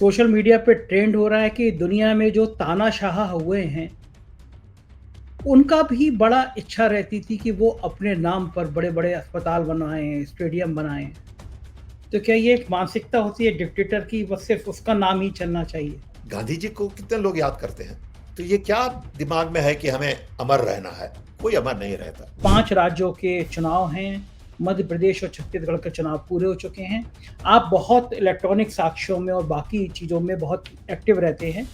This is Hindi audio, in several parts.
सोशल मीडिया पे ट्रेंड हो रहा है कि दुनिया में जो तानाशाह हुए हैं, उनका भी बड़ा इच्छा रहती थी कि वो अपने नाम पर बड़े-बड़े अस्पताल बनवाएँ, स्टेडियम बनाएँ। तो क्या ये एक मानसिकता होती है डिक्टेटर की, बस सिर्फ़ उसका नाम ही चलना चाहिए? गांधी जी को कितने लोग याद करते हैं। तो ये क्या दिमाग में है कि हमें अमर रहना है? कोई अमर नहीं रहता। 5 राज्यों के चुनाव हैं, मध्य प्रदेश और छत्तीसगढ़ के चुनाव पूरे हो चुके हैं। आप बहुत इलेक्ट्रॉनिक साक्ष्यों में और बाकी चीज़ों में बहुत एक्टिव रहते हैं।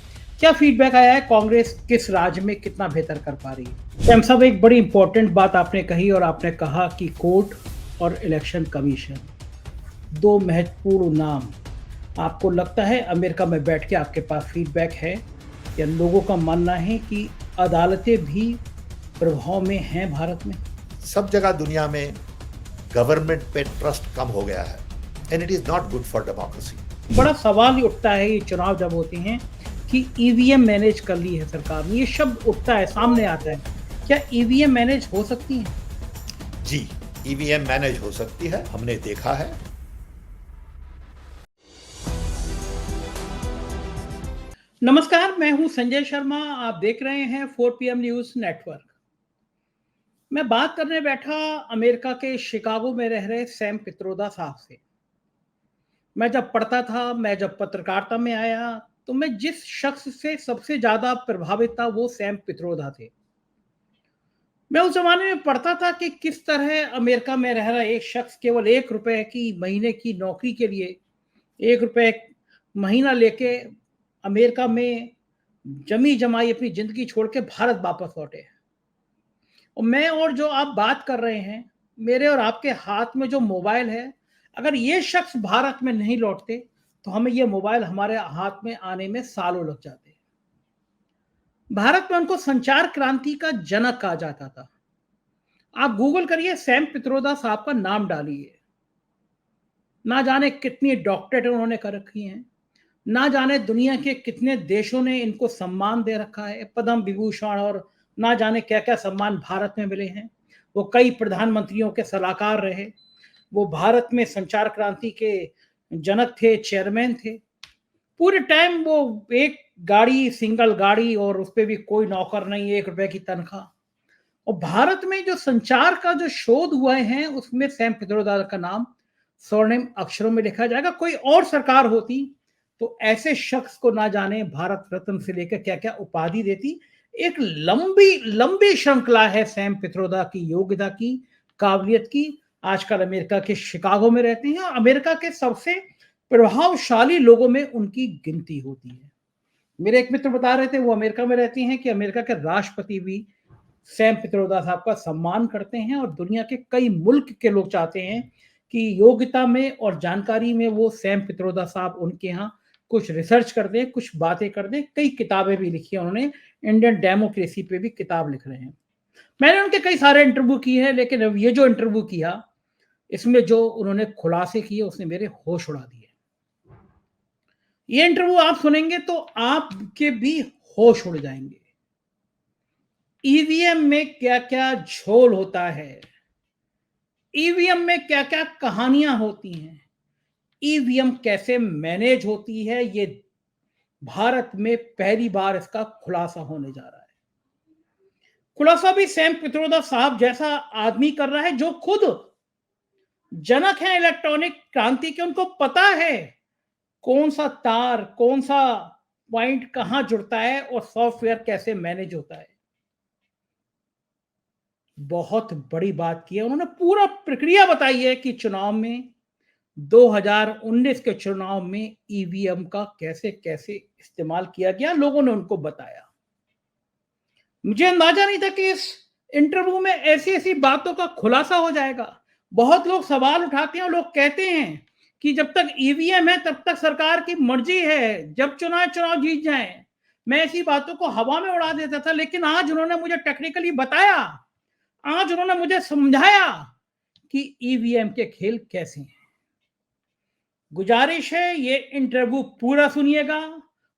क्या फीडबैक आया है कांग्रेस किस राज्य में कितना बेहतर कर पा रही है? सैम साहब, एक बड़ी इंपॉर्टेंट बात आपने कही और आपने कहा कि कोर्ट और इलेक्शन कमीशन, 2 महत्वपूर्ण नाम। आपको लगता है अमेरिका में बैठ के आपके पास फीडबैक है या लोगों का मानना है कि अदालतें भी प्रभाव में हैं भारत में? सब जगह दुनिया में गवर्नमेंट पे ट्रस्ट कम हो गया है and it is not good for democracy. बड़ा सवाल ही उठता है ये चुनाव जब होते हैं कि ईवीएम मैनेज कर ली है सरकार ने, ये शब्द उठता है, सामने आता है। क्या ईवीएम मैनेज हो सकती है? जी, ईवीएम मैनेज हो सकती है, हमने देखा है। नमस्कार, मैं हूं संजय शर्मा। आप देख रहे हैं 4 PM न्यूज नेटवर्क। मैं बात करने बैठा अमेरिका के शिकागो में रह रहे सैम पित्रोदा साहब से। मैं जब पढ़ता था, मैं जब पत्रकारिता में आया, तो मैं जिस शख्स से सबसे ज्यादा प्रभावित था वो सैम पित्रोदा थे। मैं उस जमाने में पढ़ता था कि किस तरह अमेरिका में रह रहा एक शख्स केवल 1 रुपए की महीने की नौकरी के लिए, 1 रुपए महीना लेके अमेरिका में जमी जमाई अपनी जिंदगी छोड़ के भारत वापस लौटे। और मैं और जो आप बात कर रहे हैं, मेरे और आपके हाथ में जो मोबाइल है, अगर ये शख्स भारत में नहीं लौटते तो हमें ये मोबाइल हमारे हाथ में आने में सालों लग जाते। भारत में उनको संचार क्रांति का जनक कहा जाता था। आप गूगल करिए, सैम पित्रोदा साहब का नाम डालिए, ना जाने कितनी डॉक्टरेट उन्होंने कर रखी हैं, ना जाने दुनिया के कितने देशों ने इनको सम्मान दे रखा है, पद्म विभूषण और ना जाने क्या क्या सम्मान भारत में मिले हैं। वो कई प्रधानमंत्रियों के सलाहकार रहे, वो भारत में संचार क्रांति के जनक थे, चेयरमैन थे। पूरे टाइम वो एक गाड़ी, सिंगल गाड़ी, और उस पर भी कोई नौकर नहीं, 1 रुपए की तनख्वाह। और भारत में जो संचार का जो शोध हुए हैं उसमें सैम पित्रोदा का नाम स्वर्णिम अक्षरों में लिखा जाएगा। कोई और सरकार होती तो ऐसे शख्स को ना जाने भारत रत्न से लेकर क्या क्या उपाधि देती। एक लंबी लंबी श्रृंखला है सैम पित्रोदा की योग्यता की, काबिलियत की। आजकल अमेरिका के शिकागो में रहते हैं, अमेरिका के सबसे प्रभावशाली लोगों में उनकी गिनती होती है। मेरे एक मित्र बता रहे थे, वो अमेरिका में रहती हैं, कि अमेरिका के राष्ट्रपति भी सैम पित्रोदा साहब का सम्मान करते हैं और दुनिया के कई मुल्क के लोग चाहते हैं कि योग्यता में और जानकारी में वो सैम पित्रोदा साहब उनके यहाँ कुछ रिसर्च कर दें, कुछ बातें कर दें। कई किताबें भी लिखी हैं उन्होंने, इंडियन डेमोक्रेसी पे भी किताब लिख रहे हैं। मैंने उनके कई सारे इंटरव्यू किए हैं, लेकिन अब ये जो इंटरव्यू किया, इसमें जो उन्होंने खुलासे किए उसने मेरे होश उड़ा दिए। ये इंटरव्यू आप सुनेंगे तो आपके भी होश उड़ जाएंगे। ईवीएम में क्या क्या झोल होता है, ईवीएम में क्या क्या कहानियां होती हैं, ईवीएम कैसे मैनेज होती है, ये भारत में पहली बार इसका खुलासा होने जा रहा है। खुलासा भी सैम पित्रोदा साहब जैसा आदमी कर रहा है जो खुद जनक है इलेक्ट्रॉनिक क्रांति के। उनको पता है कौन सा तार, कौन सा पॉइंट कहां जुड़ता है और सॉफ्टवेयर कैसे मैनेज होता है। बहुत बड़ी बात की है उन्होंने, पूरा प्रक्रिया बताई है कि चुनाव में, 2019 के चुनाव में ईवीएम का कैसे कैसे इस्तेमाल किया गया, लोगों ने उनको बताया। मुझे अंदाजा नहीं था कि इस इंटरव्यू में ऐसी ऐसी बातों का खुलासा हो जाएगा। बहुत लोग सवाल उठाते हैं और लोग कहते हैं कि जब तक ईवीएम है तब तक सरकार की मर्जी है, जब चुनाव चुनाव जीत जाए। मैं ऐसी बातों को हवा में उड़ा देता था, लेकिन आज उन्होंने मुझे टेक्निकली बताया, आज उन्होंने मुझे समझाया कि ईवीएम के खेल कैसे हैं। गुजारिश है ये इंटरव्यू पूरा सुनिएगा।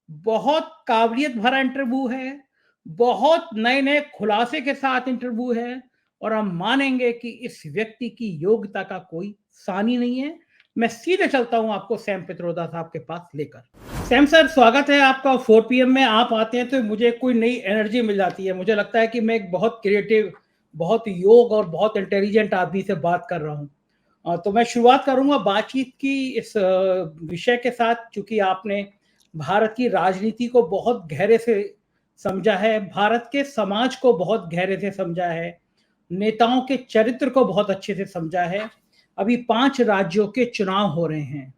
बहुत काबिलियत भरा इंटरव्यू है, बहुत नए नए खुलासे के साथ इंटरव्यू है, और हम मानेंगे कि इस व्यक्ति की योग्यता का कोई सानी नहीं है। मैं सीधे चलता हूं आपको सैम पित्रोदा साहब के पास लेकर। सैम सर, स्वागत है आपका 4 पीएम में। आप आते हैं तो मुझे कोई नई एनर्जी मिल जाती है। मुझे लगता है कि मैं एक बहुत क्रिएटिव, बहुत योग और बहुत इंटेलिजेंट आदमी से बात कर रहा हूँ। तो मैं शुरुआत करूंगा बातचीत की इस विषय के साथ, क्योंकि आपने भारत की राजनीति को बहुत गहरे से समझा है, भारत के समाज को बहुत गहरे से समझा है, नेताओं के चरित्र को बहुत अच्छे से समझा है। अभी 5 राज्यों के चुनाव हो रहे हैं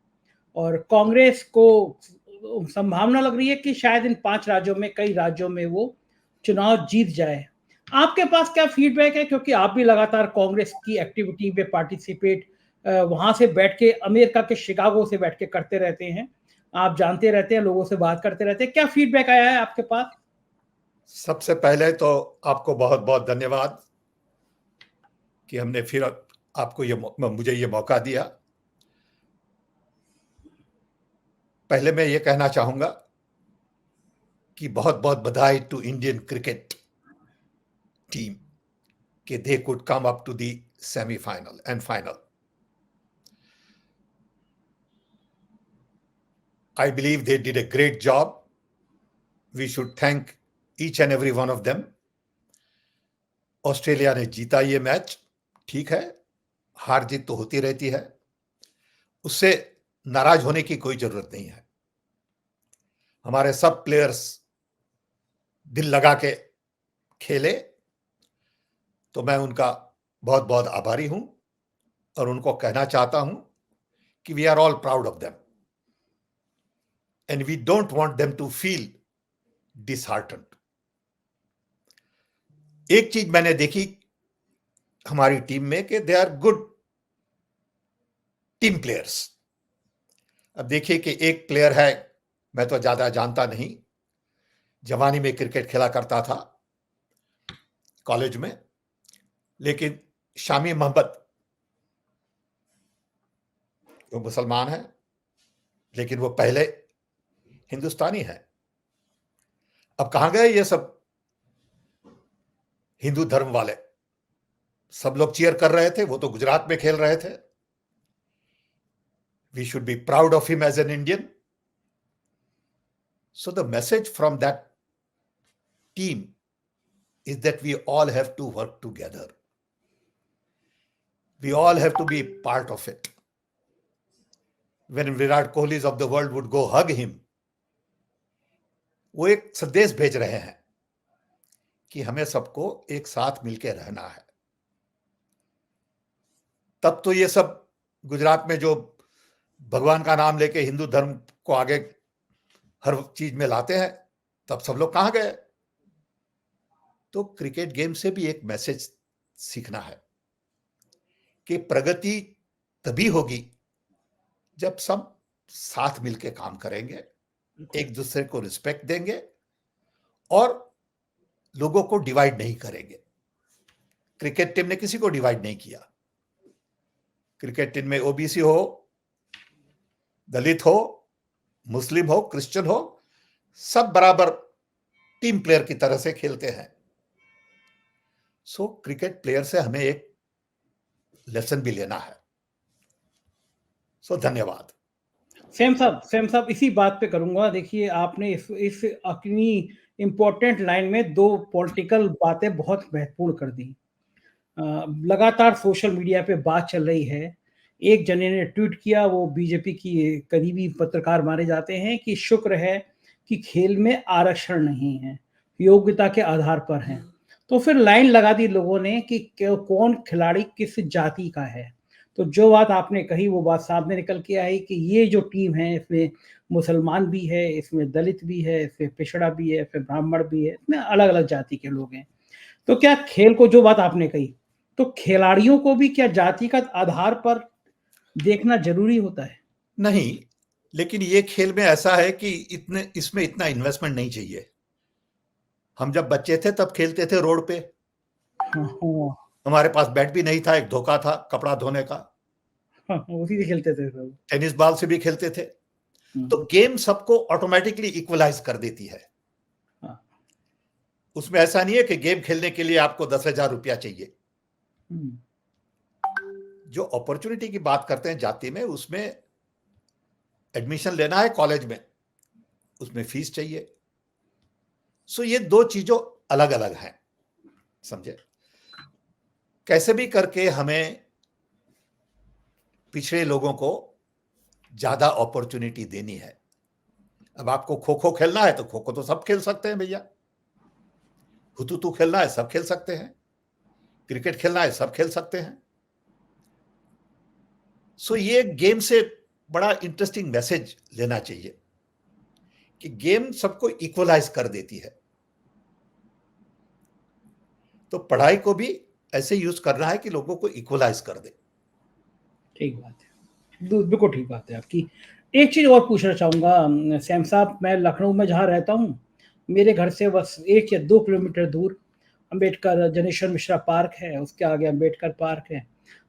और कांग्रेस को संभावना लग रही है कि शायद इन 5 राज्यों में, कई राज्यों में वो चुनाव जीत जाए। आपके पास क्या फीडबैक है, क्योंकि आप भी लगातार कांग्रेस की एक्टिविटी में पार्टिसिपेट वहां से बैठ के, अमेरिका के शिकागो से बैठ के करते रहते हैं, आप जानते रहते हैं, लोगों से बात करते रहते हैं। क्या फीडबैक आया है आपके पास? सबसे पहले तो आपको बहुत बहुत धन्यवाद कि हमने फिर आपको मुझे ये मौका दिया। पहले मैं ये कहना चाहूंगा कि बहुत बहुत बधाई टू इंडियन क्रिकेट टीम कि they could come up to the semifinal and final. I believe they did a great job. We should thank each and every one of them. Australia ने जीता ये मैच, ठीक है, हार जीत तो होती रहती है, उससे नाराज होने की कोई जरूरत नहीं है। हमारे सब प्लेयर्स दिल लगा के खेले, तो मैं उनका बहुत बहुत आभारी हूं और उनको कहना चाहता हूं कि we are all proud of them and we don't want them to feel disheartened. एक चीज मैंने देखी हमारी टीम में कि they are good team players. अब देखिए कि एक प्लेयर है, मैं तो ज्यादा जानता नहीं, जवानी में क्रिकेट खेला करता था कॉलेज में, लेकिन शामी मोहम्मद, वो मुसलमान है लेकिन वो पहले हिंदुस्तानी है। अब कहां गए ये सब हिंदू धर्म वाले? सब लोग चीयर कर रहे थे, वो तो गुजरात में खेल रहे थे। We should be proud of him as an Indian. So the message from that team is that we all have to work together. We all have to be part of it. When Virat Kohlis of the world would go hug him, वो एक संदेश भेज रहे हैं कि हमें सबको एक साथ मिलकर रहना है। तब तो ये सब गुजरात में जो भगवान का नाम लेके हिंदू धर्म को आगे हर चीज में लाते हैं, तब सब लोग कहां गए? तो क्रिकेट गेम से भी एक मैसेज सीखना है कि प्रगति तभी होगी जब सब साथ मिलकर काम करेंगे, एक दूसरे को रिस्पेक्ट देंगे और लोगों को डिवाइड नहीं करेंगे। क्रिकेट टीम ने किसी को डिवाइड नहीं किया। क्रिकेट टीम में ओबीसी हो, दलित हो, मुस्लिम हो, क्रिश्चियन हो, सब बराबर टीम प्लेयर की तरह से खेलते हैं। सो क्रिकेट प्लेयर से हमें एक लेसन भी लेना है। सो धन्यवाद। सेम साहब, इसी बात पे करूंगा। देखिए, आपने इस अपनी इंपॉर्टेंट लाइन में 2 पॉलिटिकल बातें बहुत महत्वपूर्ण कर दी। लगातार सोशल मीडिया पे बात चल रही है। एक जने ने ट्वीट किया, वो बीजेपी की करीबी पत्रकार माने जाते हैं, कि शुक्र है कि खेल में आरक्षण नहीं है, योग्यता के आधार पर है। तो फिर लाइन लगा दी लोगों ने कि कौन खिलाड़ी किस जाति का है। तो जो बात आपने कही वो बात सामने निकल के आई कि ये जो टीम है, इसमें मुसलमान भी है, इसमें दलित भी है, इसमें पिछड़ा भी है, इसमें ब्राह्मण भी है, इसमें अलग अलग जाति के लोग हैं। तो क्या खेल को, जो बात आपने कही, तो खिलाड़ियों को भी क्या जातिगत आधार पर देखना जरूरी होता है? नहीं, लेकिन ये खेल में ऐसा है कि इसमें इतना इन्वेस्टमेंट नहीं चाहिए। हम जब बच्चे थे तब खेलते थे रोड पे। हमारे पास बैट भी नहीं था, एक धोखा था कपड़ा धोने का। उसी से खेलते थे सब। टेनिस बॉल से भी खेलते थे। तो गेम सबको ऑटोमेटिकली इक्वलाइज कर देती है। उसमें ऐसा नहीं है कि गेम खेलने के लिए आपको 10,000 रुपया चाहिए। जो अपॉर्चुनिटी की बात करते हैं जाति में, उसमें एडमिशन लेना है कॉलेज में, उसमें फीस चाहिए। सो ये दो चीजों अलग अलग हैं, समझे। कैसे भी करके हमें पिछड़े लोगों को ज्यादा अपॉर्चुनिटी देनी है। अब आपको खो खो खेलना है तो खो खो तो सब खेल सकते हैं भैया, हुतुतु खेलना है सब खेल सकते हैं, क्रिकेट खेलना है सब खेल सकते हैं। सो ये गेम से बड़ा इंटरेस्टिंग मैसेज लेना चाहिए कि गेम सबको इक्वलाइज कर देती है। तो पढ़ाई को भी ऐसे यूज करना है कि लोगों को इक्वलाइज कर दे। ठीक बात है, बिल्कुल ठीक बात है आपकी। एक चीज और पूछना चाहूंगा सैम साहब, मैं लखनऊ में जहाँ रहता हूँ, मेरे घर से बस 1 या 2 किलोमीटर दूर अंबेडकर जनेश्वर मिश्रा पार्क है, उसके आगे अंबेडकर पार्क है।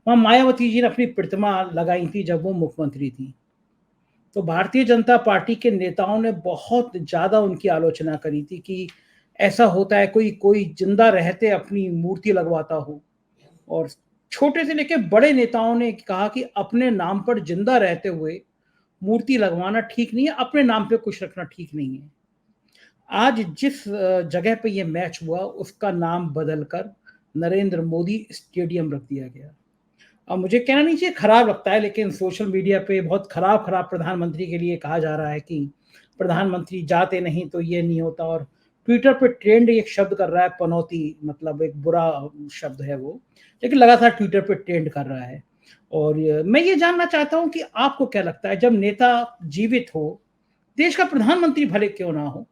वहाँ मायावती जी ने अपनी प्रतिमा लगाई थी जब वो मुख्यमंत्री थी। तो भारतीय जनता पार्टी के नेताओं ने बहुत ज़्यादा उनकी आलोचना करी थी कि ऐसा होता है, कोई कोई जिंदा रहते अपनी मूर्ति लगवाता हो। और छोटे से लेकर बड़े नेताओं ने कहा कि अपने नाम पर जिंदा रहते हुए मूर्ति लगवाना ठीक नहीं है, अपने नाम पे कुछ रखना ठीक नहीं है। आज जिस जगह पे ये मैच हुआ उसका नाम बदलकर नरेंद्र मोदी स्टेडियम रख दिया गया। अब मुझे कहना नहीं चाहिए, खराब लगता है, लेकिन सोशल मीडिया पे बहुत खराब खराब प्रधानमंत्री के लिए कहा जा रहा है कि प्रधानमंत्री जाते नहीं तो ये नहीं होता। और ट्विटर पे ट्रेंड एक शब्द कर रहा है, पनौती, मतलब एक बुरा शब्द है वो, लेकिन लगातार ट्विटर पे ट्रेंड कर रहा है। और मैं ये जानना चाहता हूँ कि आपको क्या लगता है, जब नेता जीवित हो, देश का प्रधानमंत्री भले क्यों ना हो,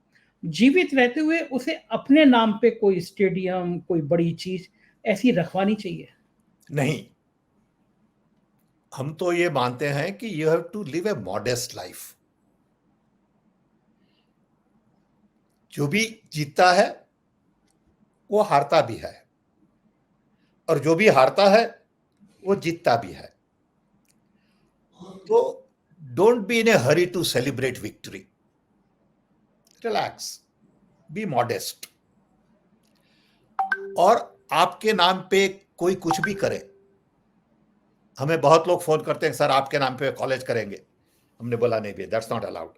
जीवित रहते हुए उसे अपने नाम पे कोई स्टेडियम, कोई बड़ी चीज ऐसी रखवानी चाहिए? नहीं, हम तो ये मानते हैं कि you have to live a modest life. जो भी जीतता है वो हारता भी है, और जो भी हारता है वो जीतता भी है। तो don't be in a hurry to celebrate victory, relax, be modest. और आपके नाम पे कोई कुछ भी करे, हमें बहुत लोग फोन करते हैं, सर आपके नाम पे कॉलेज करेंगे। हमने बोला नहीं भैया, दैट्स नॉट अलाउड।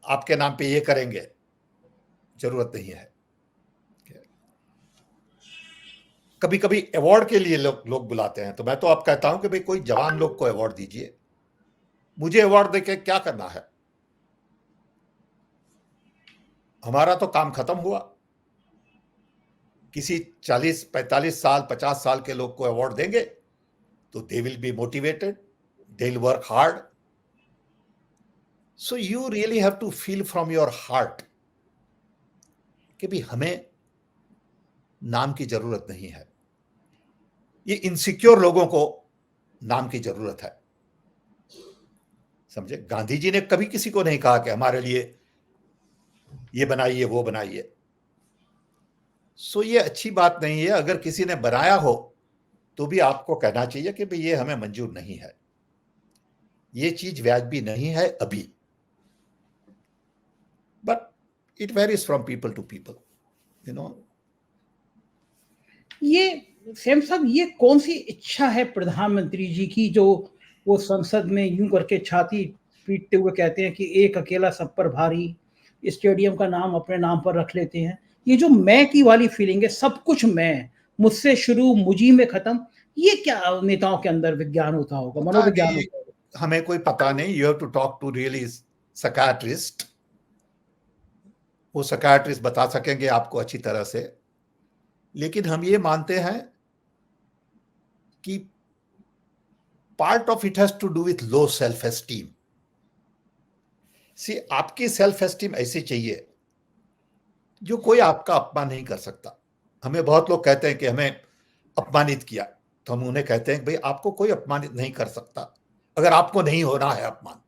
आपके नाम पे ये करेंगे, जरूरत नहीं है। कभी कभी अवार्ड के लिए लोग बुलाते हैं, तो मैं तो आप कहता हूं कि भाई कोई जवान लोग को अवार्ड दीजिए, मुझे अवार्ड देके क्या करना है? हमारा तो काम खत्म हुआ। किसी 40, 45 साल, 50 साल के लोग को अवार्ड देंगे तो they will be motivated, they will work hard. So you really have to feel from your heart कि भी हमें नाम की जरूरत नहीं है। ये इनसिक्योर लोगों को नाम की जरूरत है, समझे। गांधी जी ने कभी किसी को नहीं कहा कि हमारे लिए ये बनाइए वो बनाइए। सो ये अच्छी बात नहीं है। अगर किसी ने बनाया हो तो भी आपको कहना चाहिए कि भाई ये हमें मंजूर नहीं है, ये चीज वाजिबी नहीं है अभी। But it varies from people to people, you know. ये सैम साहब, ये कौन सी इच्छा है प्रधानमंत्री जी की जो वो संसद में यूं करके छाती पीटते हुए कहते हैं कि एक अकेला सब पर भारी, स्टेडियम का नाम अपने नाम पर रख लेते हैं। ये जो मैं की वाली फीलिंग है, सब कुछ मैं, मुझसे शुरू मुझी में खत्म, ये क्या नेताओं के अंदर विज्ञान होता होगा, पता मनोविज्ञान नहीं, होता होगा? हमें कोई पता नहीं। You have to talk to really psychiatrist. वो साइकियाट्रिस्ट बता सकेंगे आपको अच्छी तरह से। लेकिन हम ये मानते हैं कि part of it has to do with low self esteem. See, आपकी सेल्फ एस्टीम ऐसी चाहिए जो कोई आपका अपमान नहीं कर सकता। हमें बहुत लोग कहते हैं कि हमें अपमानित किया, तो हम उन्हें कहते हैं कि भाई आपको कोई अपमानित नहीं कर सकता अगर आपको नहीं होना है अपमान।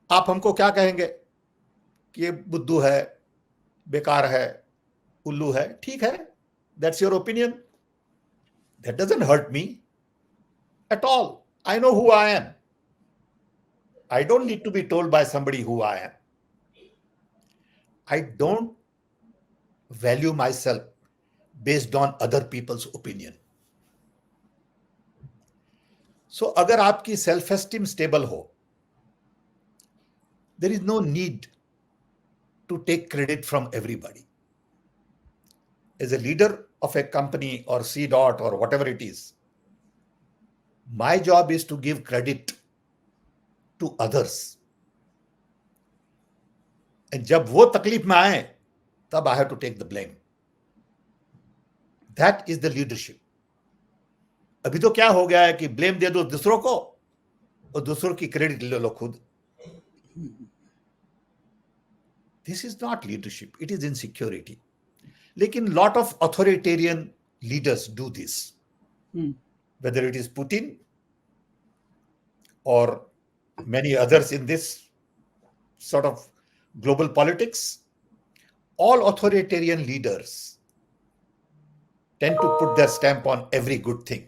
आप हमको क्या कहेंगे कि ये बुद्धू है, बेकार है, उल्लू है, ठीक है, that's your opinion, that doesn't hurt me at all. I know who I am. I don't need to be told by somebody who I am. I don't value myself based on other people's opinion. So अगर आपकी सेल्फ एस्टीम स्टेबल हो, there is no need to take credit from everybody. As a leader of a company or C dot or whatever it is, my job is to give credit to others. And जब वो तकलीफ में आए, तब I have to take the blame. That is the leadership. अभी तो क्या हो गया है कि ब्लेम दे दो दूसरों को और दूसरों की क्रेडिट ले लो खुद. This is not leadership, it is insecurity. लेकिन lot of authoritarian leaders do this. Whether it is Putin or many others in this sort of global politics, all authoritarian leaders tend to put their stamp on every good thing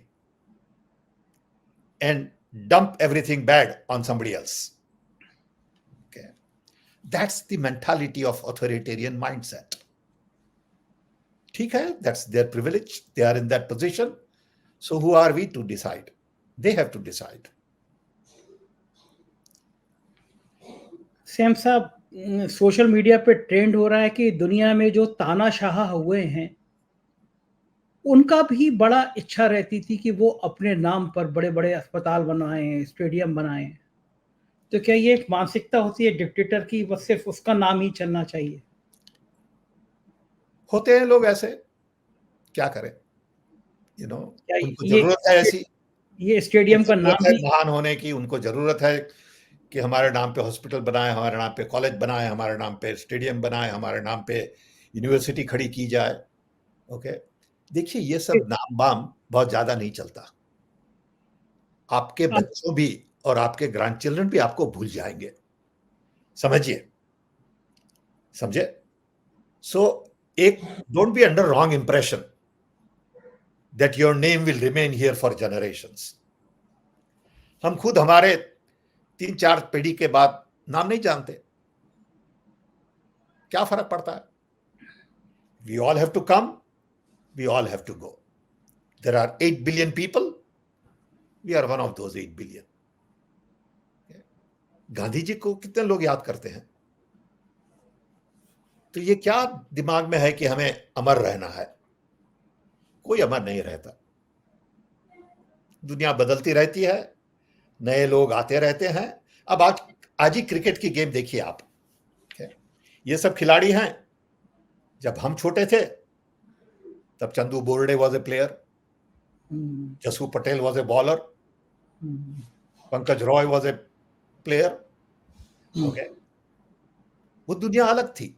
and dump everything bad on somebody else. Okay, that's the mentality of authoritarian mindset. ठीक है, that's their privilege, they are in that position. So who are we to decide? They have to decide. Sam साहब, सोशल मीडिया पे ट्रेंड हो रहा है कि दुनिया में जो तानाशाह हुए हैं उनका भी बड़ा इच्छा रहती थी कि वो अपने नाम पर बड़े बड़े अस्पताल बनाएं, स्टेडियम बनाएं. तो क्या ये एक मानसिकता होती है डिक्टेटर की, बस सिर्फ उसका नाम ही चलना चाहिए? होते हैं लोग ऐसे, क्या करें, यू नो, उनको जरूरत है ऐसी, ये स्टेडियम का नाम ही महान होने की. उनको जरूरत है कि हमारे नाम पे हॉस्पिटल बनाए, हमारे नाम पे कॉलेज बनाए, हमारे नाम पे स्टेडियम बनाए, हमारे नाम पे यूनिवर्सिटी खड़ी की जाए. ओके, देखिए ये सब नाम बाम बहुत ज्यादा नहीं चलता. आपके बच्चों भी और आपके ग्रैंड चिल्ड्रन भी आपको भूल जाएंगे. समझिए, समझे? सो एक, don't be under wrong impression that your name will remain here for generations. हम खुद हमारे 3-4 पीढ़ी के बाद नाम नहीं जानते, क्या फर्क पड़ता है? We all have to come, we all have to go. There are 8 billion people, we are one of those 8 billion. Gandhi ji को कितने लोग याद करते हैं? तो ये क्या दिमाग में है कि हमें अमर रहना है? कोई अमर नहीं रहता. दुनिया बदलती रहती है, नए लोग आते रहते हैं. अब आज ही क्रिकेट की गेम देखिए आप. ये सब खिलाड़ी हैं. जब हम छोटे थे तब Chandu Borde was a player, Jasu Patel was a bowler, Pankaj Roy was a player. Okay, वो दुनिया अलग थी.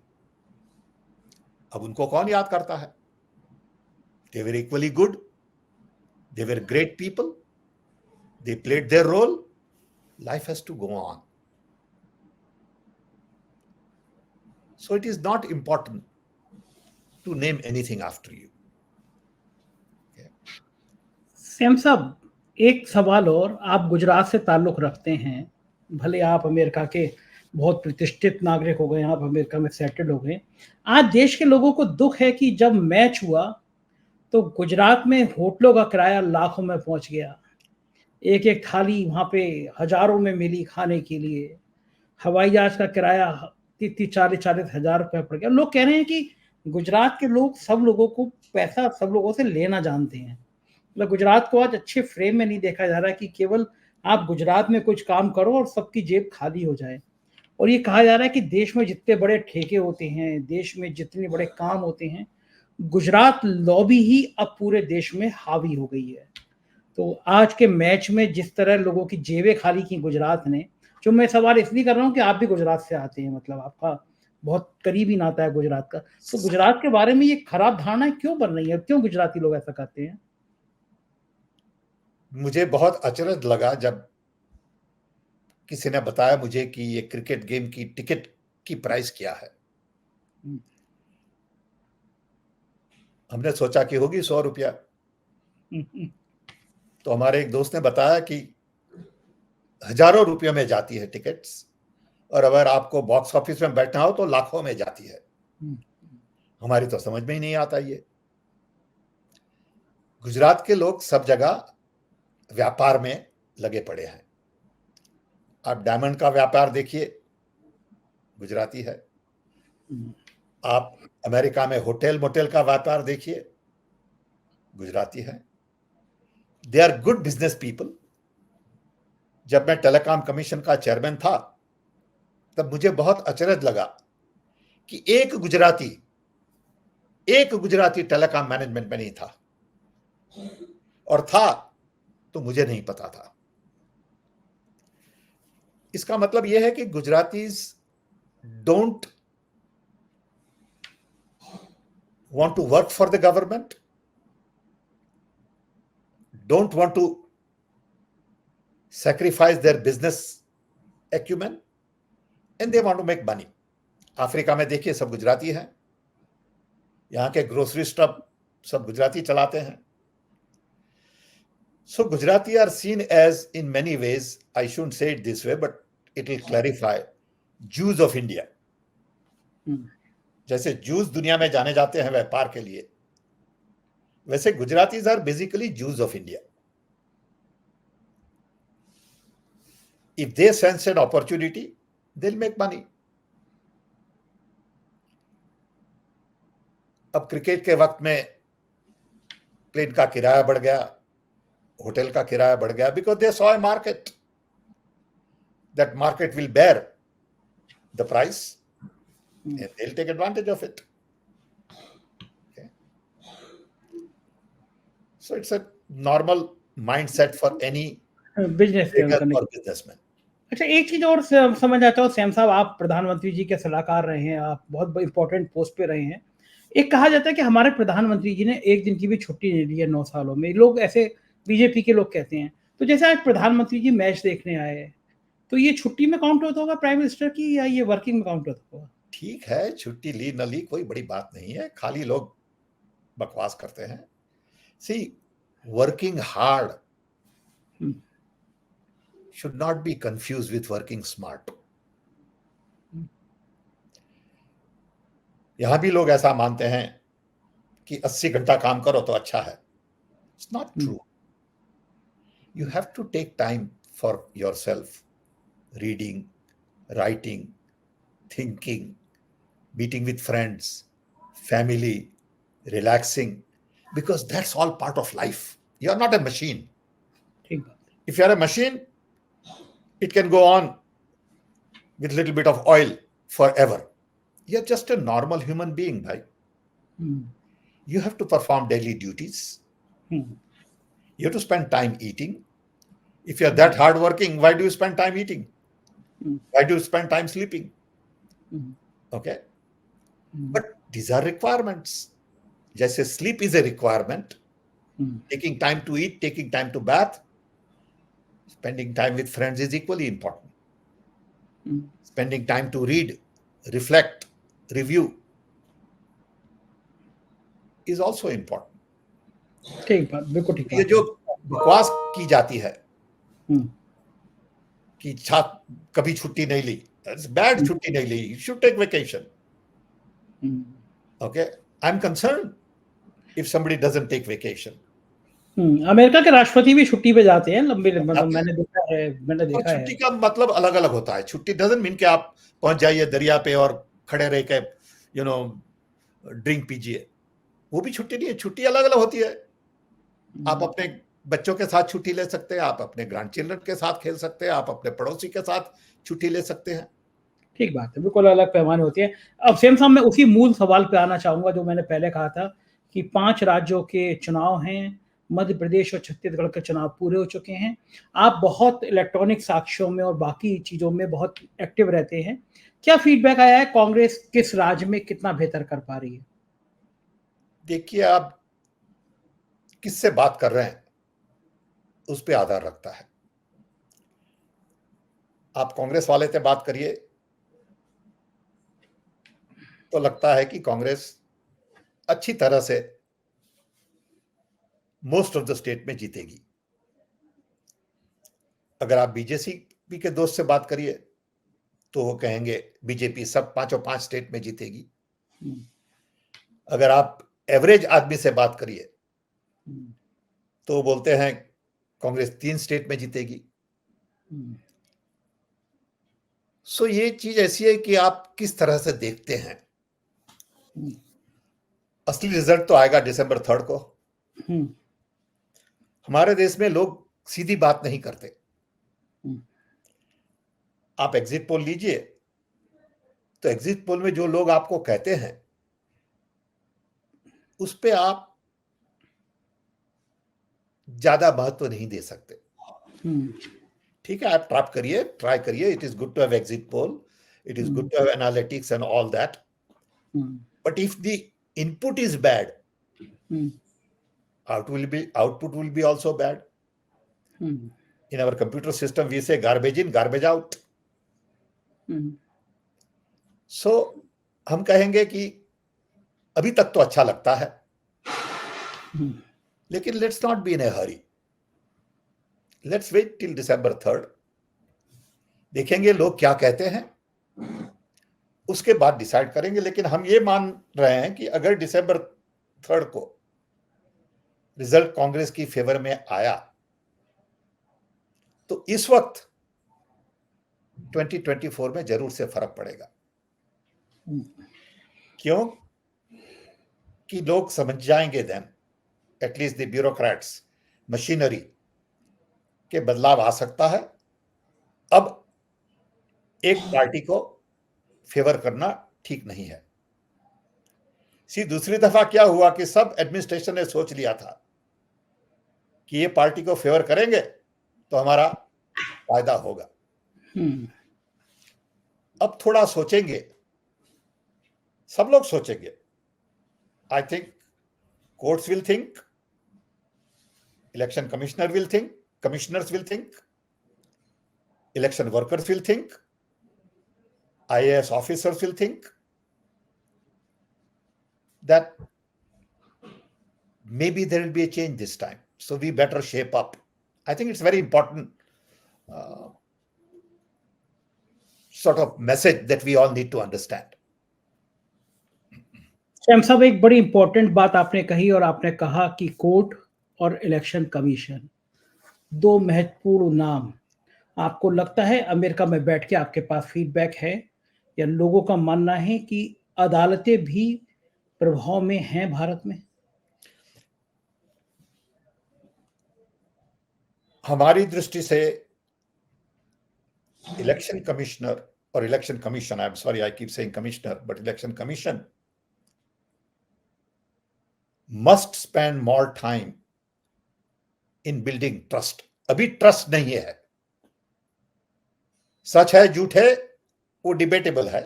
अब उनको कौन याद करता है? They were equally good, they were great people, they played their role. Life has to go on. So it is not important to name anything after you. Sam साहब, एक सवाल और. आप गुजरात से ताल्लुक रखते हैं, भले आप अमेरिका के बहुत प्रतिष्ठित नागरिक हो गए, आप अमेरिका में सेटल हो गए. आज देश के लोगों को दुख है कि जब मैच हुआ तो गुजरात में होटलों का किराया लाखों में पहुंच गया. एक एक थाली वहां पे हजारों में मिली खाने के लिए. हवाई जहाज का किराया 30-40 हजार रुपए पड़ गया. लोग कह रहे हैं कि गुजरात के लोग सब लोगों को पैसा सब लोगों से लेना जानते हैं. मतलब गुजरात को आज अच्छे फ्रेम में नहीं देखा जा रहा कि केवल आप गुजरात में कुछ काम करो और सबकी जेब खाली हो जाए. और ये कहा जा रहा है कि देश में जितने बड़े ठेके होते हैं, देश में जितने बड़े काम होते हैं, गुजरात लॉबी ही अब पूरे देश में हावी हो गई है. तो आज के मैच में जिस तरह लोगों की जेबें खाली की गुजरात ने, जो मैं सवाल इसलिए कर रहा हूँ कि आप भी गुजरात से आते हैं, मतलब आपका बहुत करीबी नाता है गुजरात का. तो गुजरात के बारे में ये खराब धारणा क्यों बन रही है? क्यों गुजराती लोग ऐसा कहते हैं? मुझे बहुत अचरज लगा जब किसी ने बताया मुझे कि ये क्रिकेट गेम की टिकट की प्राइस क्या है. हमने सोचा कि होगी 100 रुपया. तो हमारे एक दोस्त ने बताया कि हजारों रुपयों में जाती है टिकट्स, और अगर आपको बॉक्स ऑफिस में बैठना हो तो लाखों में जाती है. हमारी तो समझ में ही नहीं आता. ये गुजरात के लोग सब जगह व्यापार में लगे पड़े हैं। आप डायमंड का व्यापार देखिए, गुजराती है। आप अमेरिका में होटल मोटेल का व्यापार देखिए, गुजराती है। They are good business people. जब मैं टेलीकॉम कमीशन का चेयरमैन था तब मुझे बहुत अचरज लगा कि एक गुजराती टेलीकॉम मैनेजमेंट में नहीं था, और था तो मुझे नहीं पता था। इसका मतलब यह है कि Gujaratis don't want to work for the government, don't want to sacrifice their business acumen, and they want to make money. Africa में देखिए सब गुजराती हैं, यहाँ के ग्रोसरी स्टोर सब गुजराती चलाते हैं। So Gujarati are seen as, in many ways, I shouldn't say it this way, but it will clarify, Jews of India. जैसे जूस दुनिया में जाने जाते हैं व्यापार के लिए, वैसे Gujaratis are basically Jews of India. If they sense an opportunity, they'll make money. अब क्रिकेट के वक्त में प्लेन का किराया बढ़ गया, होटल का किराया बढ़ गया, because they saw a market. That market will bear the price and they'll take advantage of it. Okay. So it's a normal mindset for any business or businessman. अच्छा, एक चीज और समझ आता हूँ सैम साहब, आप प्रधानमंत्री जी के सलाहकार रहे हैं, आप बहुत इंपॉर्टेंट पोस्ट पे रहे हैं। एक कहा जाता है कि हमारे प्रधानमंत्री जी ने एक दिन की भी छुट्टी नहीं ली है 9 सालों में। लोग ऐसे बीजेपी के लोग कहते हैं। तो जैसे आज प्रधानमंत्री जी मैच देखने आए, तो ये छुट्टी में काउंट होता होगा प्राइम मिनिस्टर की, या ये वर्किंग में काउंट होता होगा? ठीक है, छुट्टी ली न ली कोई बड़ी बात नहीं है, खाली लोग बकवास करते हैं। See, working hard should not be confused with working smart. यहां भी लोग ऐसा मानते हैं कि 80 घंटा काम करो तो अच्छा है। It's not true. You have to take time for yourself, reading, writing, thinking, meeting with friends, family, relaxing, because that's all part of life. You're not a machine. If you're a machine, it can go on with little bit of oil forever. You're just a normal human being, bhai. You have to perform daily duties. You have to spend time eating. If you're that hardworking, why do you spend time eating? Why do you spend time sleeping? Okay? But these are requirements. Jaise sleep is a requirement. Taking time to eat, taking time to bath, spending time with friends is equally important. Spending time to read, reflect, review is also important. ठीक बात, बिल्कुल ठीक। ये जो बकवास की जाती है कि कभी छुट्टी नहीं ली, बैड छुट्टी नहीं ली, you should take vacation. Okay, I'm concerned if somebody doesn't take vacation. America के राष्ट्रपति भी छुट्टी पे जाते हैं लंबी, मतलब मैंने देखा है। छुट्टी का मतलब अलग अलग होता है। छुट्टी डजंट मीन कि आप पहुंच जाइए दरिया पे और खड़े रह के ड्रिंक पीजिए, वो भी छुट्टी नहीं है। छुट्टी अलग अलग होती है। आप अपने बच्चों के साथ छुट्टी ले सकते हैं, आप अपने ग्रैंड चिल्ड्रन के साथ खेल सकते हैं, आप अपने पड़ोसी के साथ छुट्टी ले सकते हैं। ठीक बात है, बिल्कुल अलग पैमाने होती है। अब सेम साहब, मैं उसी मूल सवाल पे आना चाहूंगा जो मैंने पहले कहा था कि 5 राज्यों के चुनाव हैं, मध्य प्रदेश और छत्तीसगढ़ के चुनाव पूरे हो चुके हैं। आप बहुत इलेक्ट्रॉनिक साक्ष्यों में और बाकी चीजों में बहुत एक्टिव रहते हैं। क्या फीडबैक आया है, कांग्रेस किस राज्य में कितना बेहतर कर पा रही है? देखिए, आप किससे बात कर रहे हैं उस पर आधार रखता है। आप कांग्रेस वाले से बात करिए तो लगता है कि कांग्रेस अच्छी तरह से मोस्ट ऑफ द स्टेट में जीतेगी। अगर आप बीजेपी के दोस्त से बात करिए तो वो कहेंगे बीजेपी सब 5 स्टेट में जीतेगी। अगर आप एवरेज आदमी से बात करिए तो बोलते हैं कांग्रेस 3 स्टेट में जीतेगी। सो ये चीज ऐसी है कि आप किस तरह से देखते हैं। असली रिजल्ट तो आएगा December 3 को। हमारे देश में लोग सीधी बात नहीं करते। आप एग्जिट पोल लीजिए, तो एग्जिट पोल में जो लोग आपको कहते हैं उस पे आप ज्यादा महत्व नहीं दे सकते। ठीक है, आप ट्राई करिए। It is good to have exit poll, it is good to have analytics and all that, but if the input is bad, output will be also bad. In our computer system we say garbage in, garbage out. So हम कहेंगे कि अभी तक तो अच्छा लगता है, लेकिन let's not be in a hurry. Let's wait till December 3, देखेंगे लोग क्या कहते हैं, उसके बाद डिसाइड करेंगे। लेकिन हम ये मान रहे हैं कि अगर December 3 को रिजल्ट कांग्रेस की फेवर में आया तो इस वक्त 2024 में जरूर से फर्क पड़ेगा। क्यों? कि लोग समझ जाएंगे then, at least the bureaucrats, machinery के बदलाव आ सकता है। अब एक पार्टी को फेवर करना ठीक नहीं है। दूसरी दफा क्या हुआ कि सब एडमिनिस्ट्रेशन ने सोच लिया था कि ये पार्टी को फेवर करेंगे तो हमारा फायदा होगा। अब थोड़ा सोचेंगे, सब लोग सोचेंगे। I think courts will think, election commissioners will think, election workers will think, IAS officers will think that maybe there will be a change this time. So we better shape up. I think it's very important sort of message that we all need to understand. Shyam साहब, एक बड़ी इंपॉर्टेंट बात आपने कही, और आपने कहा कि कोर्ट और इलेक्शन कमीशन दो महत्वपूर्ण नाम। आपको लगता है अमेरिका में बैठ के आपके पास फीडबैक है, या लोगों का मानना है कि अदालतें भी प्रभाव में हैं भारत में? हमारी दृष्टि से इलेक्शन कमिश्नर और election commission, I am sorry I keep saying commissioner, but election commission must spend more time in building trust. अभी ट्रस्ट नहीं है। सच है झूठ है वो डिबेटेबल है,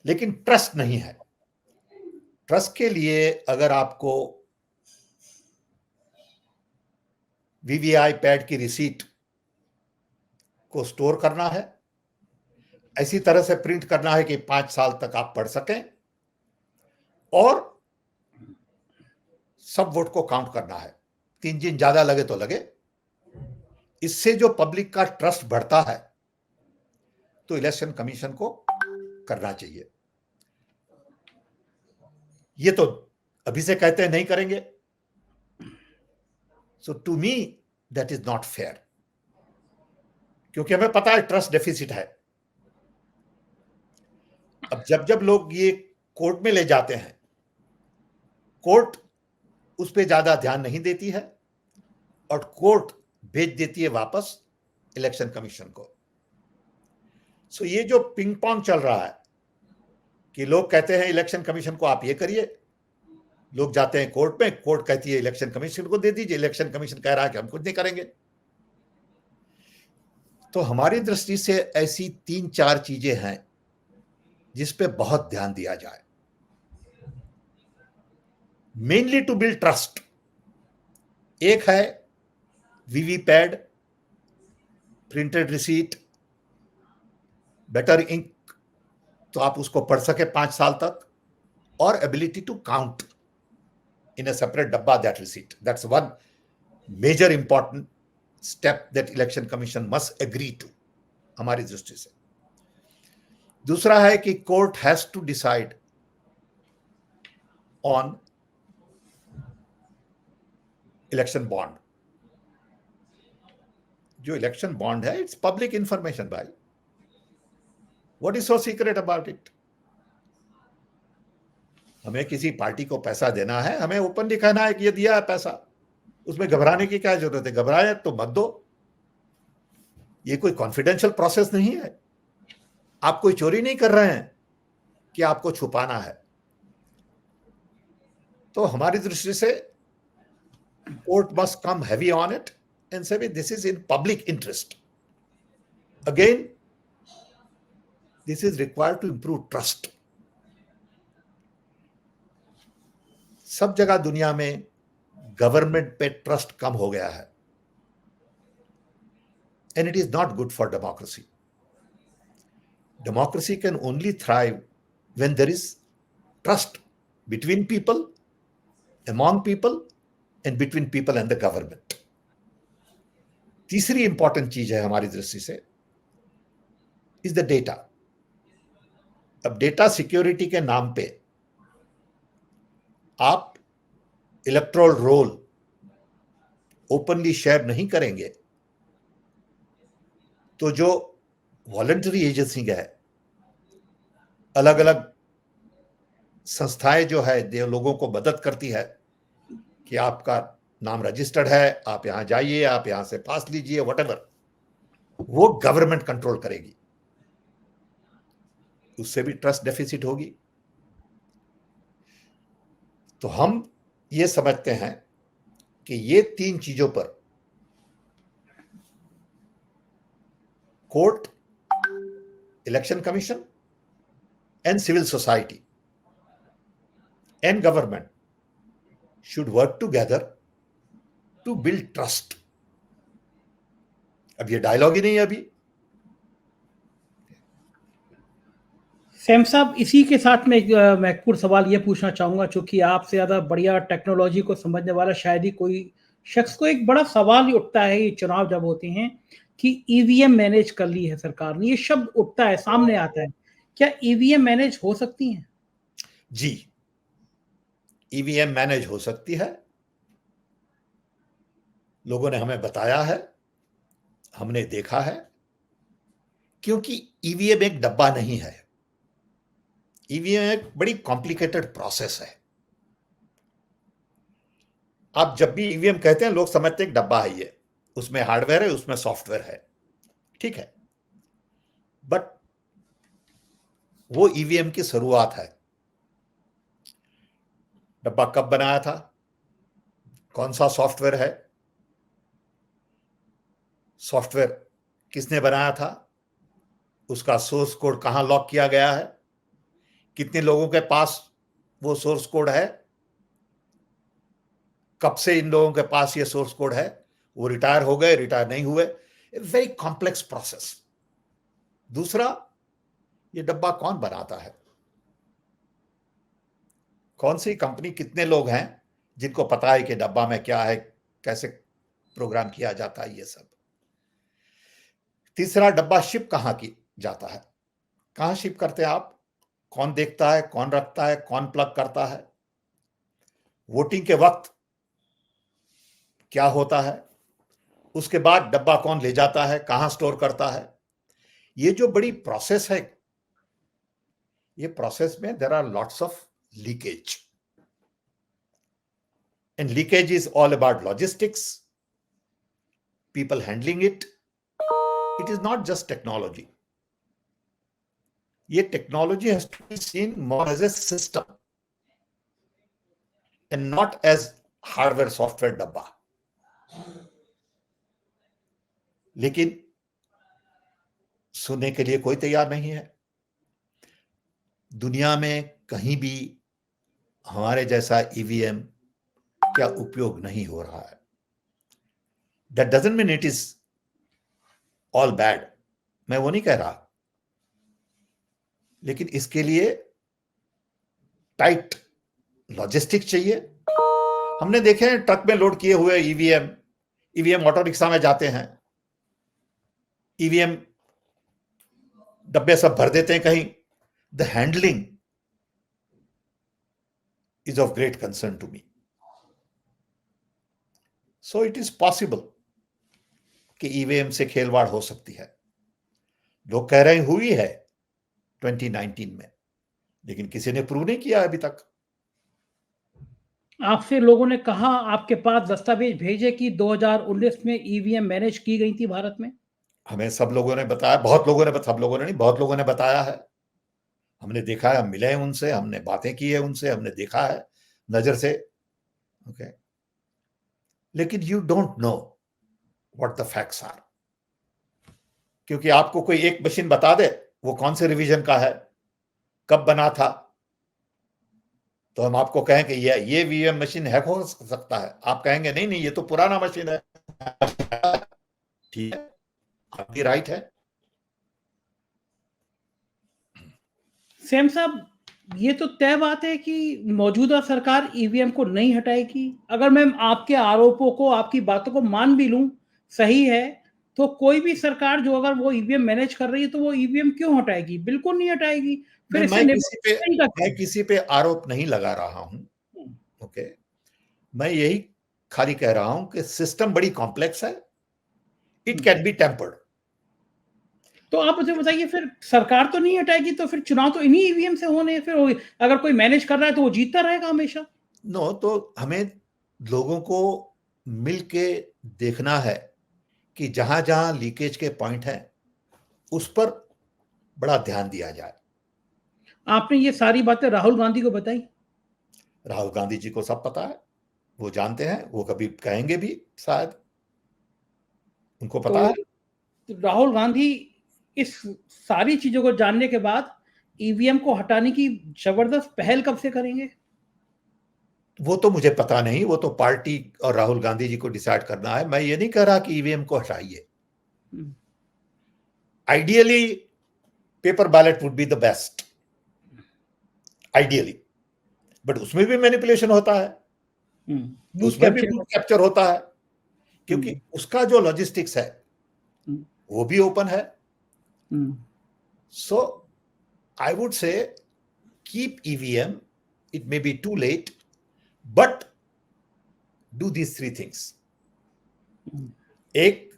लेकिन ट्रस्ट नहीं है। ट्रस्ट के लिए अगर आपको वीवीआई पैड की रिसीट को स्टोर करना है, ऐसी तरह से प्रिंट करना है कि 5 साल तक आप पढ़ सकें, और सब वोट को काउंट करना है, 3 दिन ज्यादा लगे तो लगे, इससे जो पब्लिक का ट्रस्ट बढ़ता है, तो इलेक्शन कमीशन को करना चाहिए। ये तो अभी से कहते हैं नहीं करेंगे। So to me that is not fair, क्योंकि हमें पता है ट्रस्ट डेफिसिट है। अब जब जब लोग ये कोर्ट में ले जाते हैं, कोर्ट उस पर ज्यादा ध्यान नहीं देती है, और कोर्ट भेज देती है वापस इलेक्शन कमीशन को। सो ये जो पिंग पोंग चल रहा है कि लोग कहते हैं इलेक्शन कमीशन को आप ये करिए, लोग जाते हैं कोर्ट में, कोर्ट कहती है इलेक्शन कमीशन को दे दीजिए, इलेक्शन कमीशन कह रहा है कि हम कुछ नहीं करेंगे। तो हमारी दृष्टि से ऐसी 3-4 चीजें हैं जिस पे बहुत ध्यान दिया जाए, मेनली टू बिल्ड ट्रस्ट। एक है VVPAT, printed receipt, better ink, तो आप उसको पढ़ सके 5 साल तक, और ability to count in a separate dabba that receipt. That's one major important step that election commission must agree to, हमारी दृष्टि से। दूसरा है कि court has to decide on election bond. जो इलेक्शन बॉन्ड है, इट्स पब्लिक इंफॉर्मेशन भाई. What is so secret about it? हमें किसी पार्टी को पैसा देना है, हमें ओपनली कहना है कि ये दिया है पैसा. उसमें घबराने की क्या जरूरत है? घबराए तो मत दो. ये कोई कॉन्फिडेंशियल प्रोसेस नहीं है. आप कोई चोरी नहीं कर रहे हैं कि आपको छुपाना है. तो हमारी दृष्टि से court must come heavy on it and say this is in public interest. Again, this is required to improve trust. सब जगह दुनिया में गवर्नमेंट पे ट्रस्ट कम हो गया है, and it is not good for democracy. Democracy can only thrive when there is trust between people, among people, and between people and the government. तीसरी इंपॉर्टेंट चीज है हमारी दृष्टि से इज द डेटा. अब डेटा सिक्योरिटी के नाम पे आप इलेक्टोरल रोल ओपनली शेयर नहीं करेंगे तो जो वॉलंटरी एजेंसी है, अलग अलग संस्थाएं जो है जो लोगों को मदद करती है कि आपका नाम रजिस्टर्ड है, आप यहां जाइए, आप यहां से पास लीजिए, व्हाटएवर, वो गवर्नमेंट कंट्रोल करेगी. उससे भी ट्रस्ट डेफिसिट होगी. तो हम ये समझते हैं कि ये तीन चीजों पर court, election commission and civil society and government should work together to build trust. अब ये डायलॉग ही नहीं है अभी. सैम साहब, इसी के साथ में एक महत्वपूर्ण सवाल ये पूछना चाहूंगा, चूंकि आपसे ज्यादा बढ़िया टेक्नोलॉजी को समझने वाला शायद ही कोई शख्स को एक बड़ा सवाल ही उठता है, ये चुनाव जब होते हैं कि ईवीएम मैनेज कर ली है सरकार ने, ये शब्द उठता है, सामने आता है. क्या ईवीएम मैनेज हो सकती हैं? जी, ईवीएम मैनेज हो सकती है. लोगों ने हमें बताया है, हमने देखा है. क्योंकि ईवीएम एक डब्बा नहीं है. ईवीएम एक बड़ी कॉम्प्लिकेटेड प्रोसेस है. आप जब भी ईवीएम कहते हैं, लोग समझते हैं डब्बा है, ये उसमें हार्डवेयर है, उसमें सॉफ्टवेयर है, ठीक है. बट वो ईवीएम की शुरुआत है. डब्बा कब बनाया था, कौन सा सॉफ्टवेयर है, सॉफ्टवेयर किसने बनाया था, उसका सोर्स कोड कहां लॉक किया गया है, कितने लोगों के पास वो सोर्स कोड है, कब से इन लोगों के पास ये सोर्स कोड है, वो रिटायर हो गए, रिटायर नहीं हुए. Very complex process. दूसरा, ये डब्बा कौन बनाता है, कौन सी कंपनी, कितने लोग हैं जिनको पता है कि डब्बा में क्या है, कैसे प्रोग्राम किया जाता है, ये सब. तीसरा, डब्बा शिप कहां की जाता है, कहां शिप करते हैं आप, कौन देखता है, कौन रखता है, कौन प्लग करता है, वोटिंग के वक्त क्या होता है, उसके बाद डब्बा कौन ले जाता है, कहां स्टोर करता है. ये जो बड़ी प्रोसेस है, ये प्रोसेस में there are lots of leakage. And leakage is all about logistics, people handling it. It is not just technology. ये technology has to be seen more as a system and not as hardware software डब्बा. लेकिन सुनने के लिए कोई तैयार नहीं है. दुनिया में कहीं भी हमारे जैसा ईवीएम क्या उपयोग नहीं हो रहा है. That doesn't mean it is all bad. मैं वो नहीं कह रहा, लेकिन इसके लिए टाइट लॉजिस्टिक्स चाहिए. हमने देखे हैं ट्रक में लोड किए हुए ईवीएम ऑटो रिक्शा में जाते हैं, ईवीएम डब्बे सब भर देते हैं कहीं. The handling is of great concern to me. So it is possible कि ईवीएम से खेलवाड़ हो सकती है। लोग कह रहे हैं हुई है 2019 में, लेकिन किसी ने प्रूव नहीं किया अभी तक। आपसे लोगों ने कहा, आपके पास दस्तावेज भेजे कि 2019 में ईवीएम मैनेज की गई थी भारत में? हमें सब लोगों ने बताया, सब लोगों ने नहीं, बहुत लोगों ने बताया है। हमने देखा है, हम मिले हैं उनसे, हमने बातें की है उनसे, हमने देखा है नजर से। ओके, लेकिन you don't know what the facts are. क्योंकि आपको कोई एक मशीन बता दे वो कौन से रिवीजन का है, कब बना था, तो हम आपको कहें कि ये वीएम मशीन हैक हो सकता है, आप कहेंगे नहीं नहीं ये तो पुराना मशीन है। ठीक है, आपकी राइट है। सैम साहब, ये तो तय बात है कि मौजूदा सरकार ईवीएम को नहीं हटाएगी। अगर मैं आपके आरोपों को, आपकी बातों को मान भी लूं सही है, तो कोई भी सरकार जो अगर वो ईवीएम मैनेज कर रही है तो वो ईवीएम क्यों हटाएगी? बिल्कुल नहीं हटाएगी। फिर इससे मैं किसी पे आरोप नहीं लगा रहा हूं। ओके, मैं यही खाली कह रहा हूं कि सिस्टम बड़ी कॉम्प्लेक्स है, इट कैन बी टेम्पर्ड। तो आप मुझे बताइए, फिर सरकार तो नहीं हटाएगी तो फिर चुनाव तो इन्हीं ईवीएम से होने हैं। फिर अगर कोई मैनेज कर रहा है तो वो जीतता रहेगा हमेशा। नो, तो हमें लोगों को मिलके देखना है कि जहां जहां लीकेज के पॉइंट हैं उस पर बड़ा ध्यान दिया जाए। आपने ये सारी बातें राहुल गांधी को बताई? राहुल गांधी जी को सब पता है, वो जानते हैं, वो कभी कहेंगे भी शायद, उनको पता है। तो राहुल गांधी इस सारी चीजों को जानने के बाद ईवीएम को हटाने की जबरदस्त पहल कब से करेंगे? वो तो मुझे पता नहीं, वो तो पार्टी और राहुल गांधी जी को डिसाइड करना है। मैं ये नहीं कह रहा कि ईवीएम को हटाइए। Ideally paper ballot would be the best, ideally, but उसमें भी मैनिपुलेशन होता है, उसमें भी बूथ कैप्चर होता है, क्योंकि उसका जो लॉजिस्टिक्स है वो भी ओपन है। So I would say keep EVM, it may be too late, but do these 3 things. एक,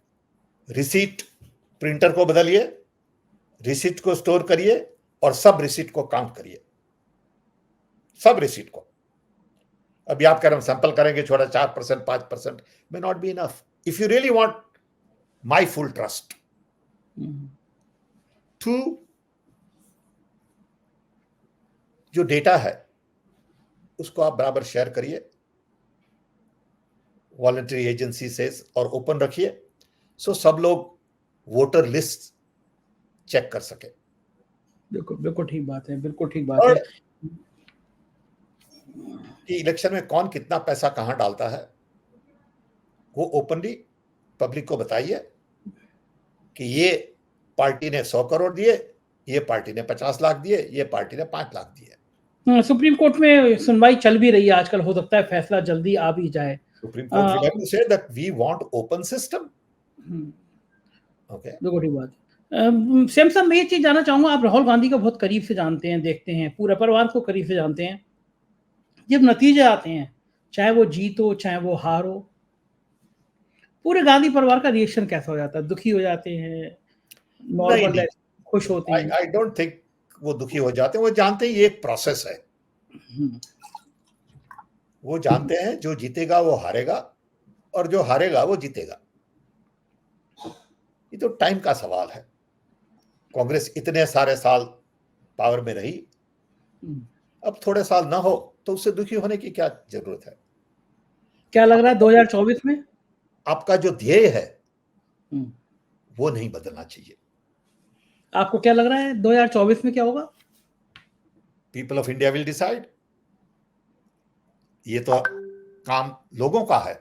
रिसीट प्रिंटर को बदलिए, रिसीट को स्टोर करिए और सब रिसीट को काउंट करिए, सब रिसीट को। अभी आप कह रहे हैं सैंपल करेंगे छोड़ा 4%, 5% may not be enough. If you really want my full trust, 2, जो डेटा है उसको आप बराबर शेयर करिए वॉलंटरी एजेंसी से और ओपन रखिए, सो सब लोग वोटर लिस्ट चेक कर सके। बिल्कुल बिल्कुल ठीक बात है, बिल्कुल ठीक बात है। कि इलेक्शन में कौन कितना पैसा कहां डालता है वो ओपनली पब्लिक को बताइए कि ये पार्टी ने 100 करोड़ दिए, ये पार्टी ने 50 लाख दिए, ये पार्टी ने 5 लाख दिए। सुप्रीम कोर्ट में सुनवाई चल भी रही है आजकल, हो सकता है फैसला जल्दी आ भी जाए। Supreme Court would have to say that we want open system. Okay. बिल्कुल ठीक बात है। सेम साहब, मैं ये चीज जानना चाहूंगा, आप राहुल गांधी को बहुत करीब से जानते हैं, देखते हैं, पूरे परिवार को करीब से जानते हैं। जब नतीजे आते हैं, चाहे वो जीत हो चाहे वो हार हो, पूरे गांधी परिवार का रिएक्शन कैसा हो जाता है? दुखी हो जाते हैं, नॉर्मल, खुश होते हैं? आई डोंट थिंक वो दुखी हो जाते हैं, वो जानते हैं ये एक प्रोसेस है। वो जानते हैं जो जीतेगा वो हारेगा और जो हारेगा वो जीतेगा। ये तो टाइम का सवाल है। कांग्रेस इतने सारे साल पावर में रही, अब थोड़े साल ना हो तो उससे दुखी होने की क्या जरूरत है? क्या लग रहा है 2024 में आपका जो ध्येय है वो नहीं बदलना चाहिए। आपको क्या लग रहा है 2024 में क्या होगा? People of India will decide. ये तो काम लोगों का है,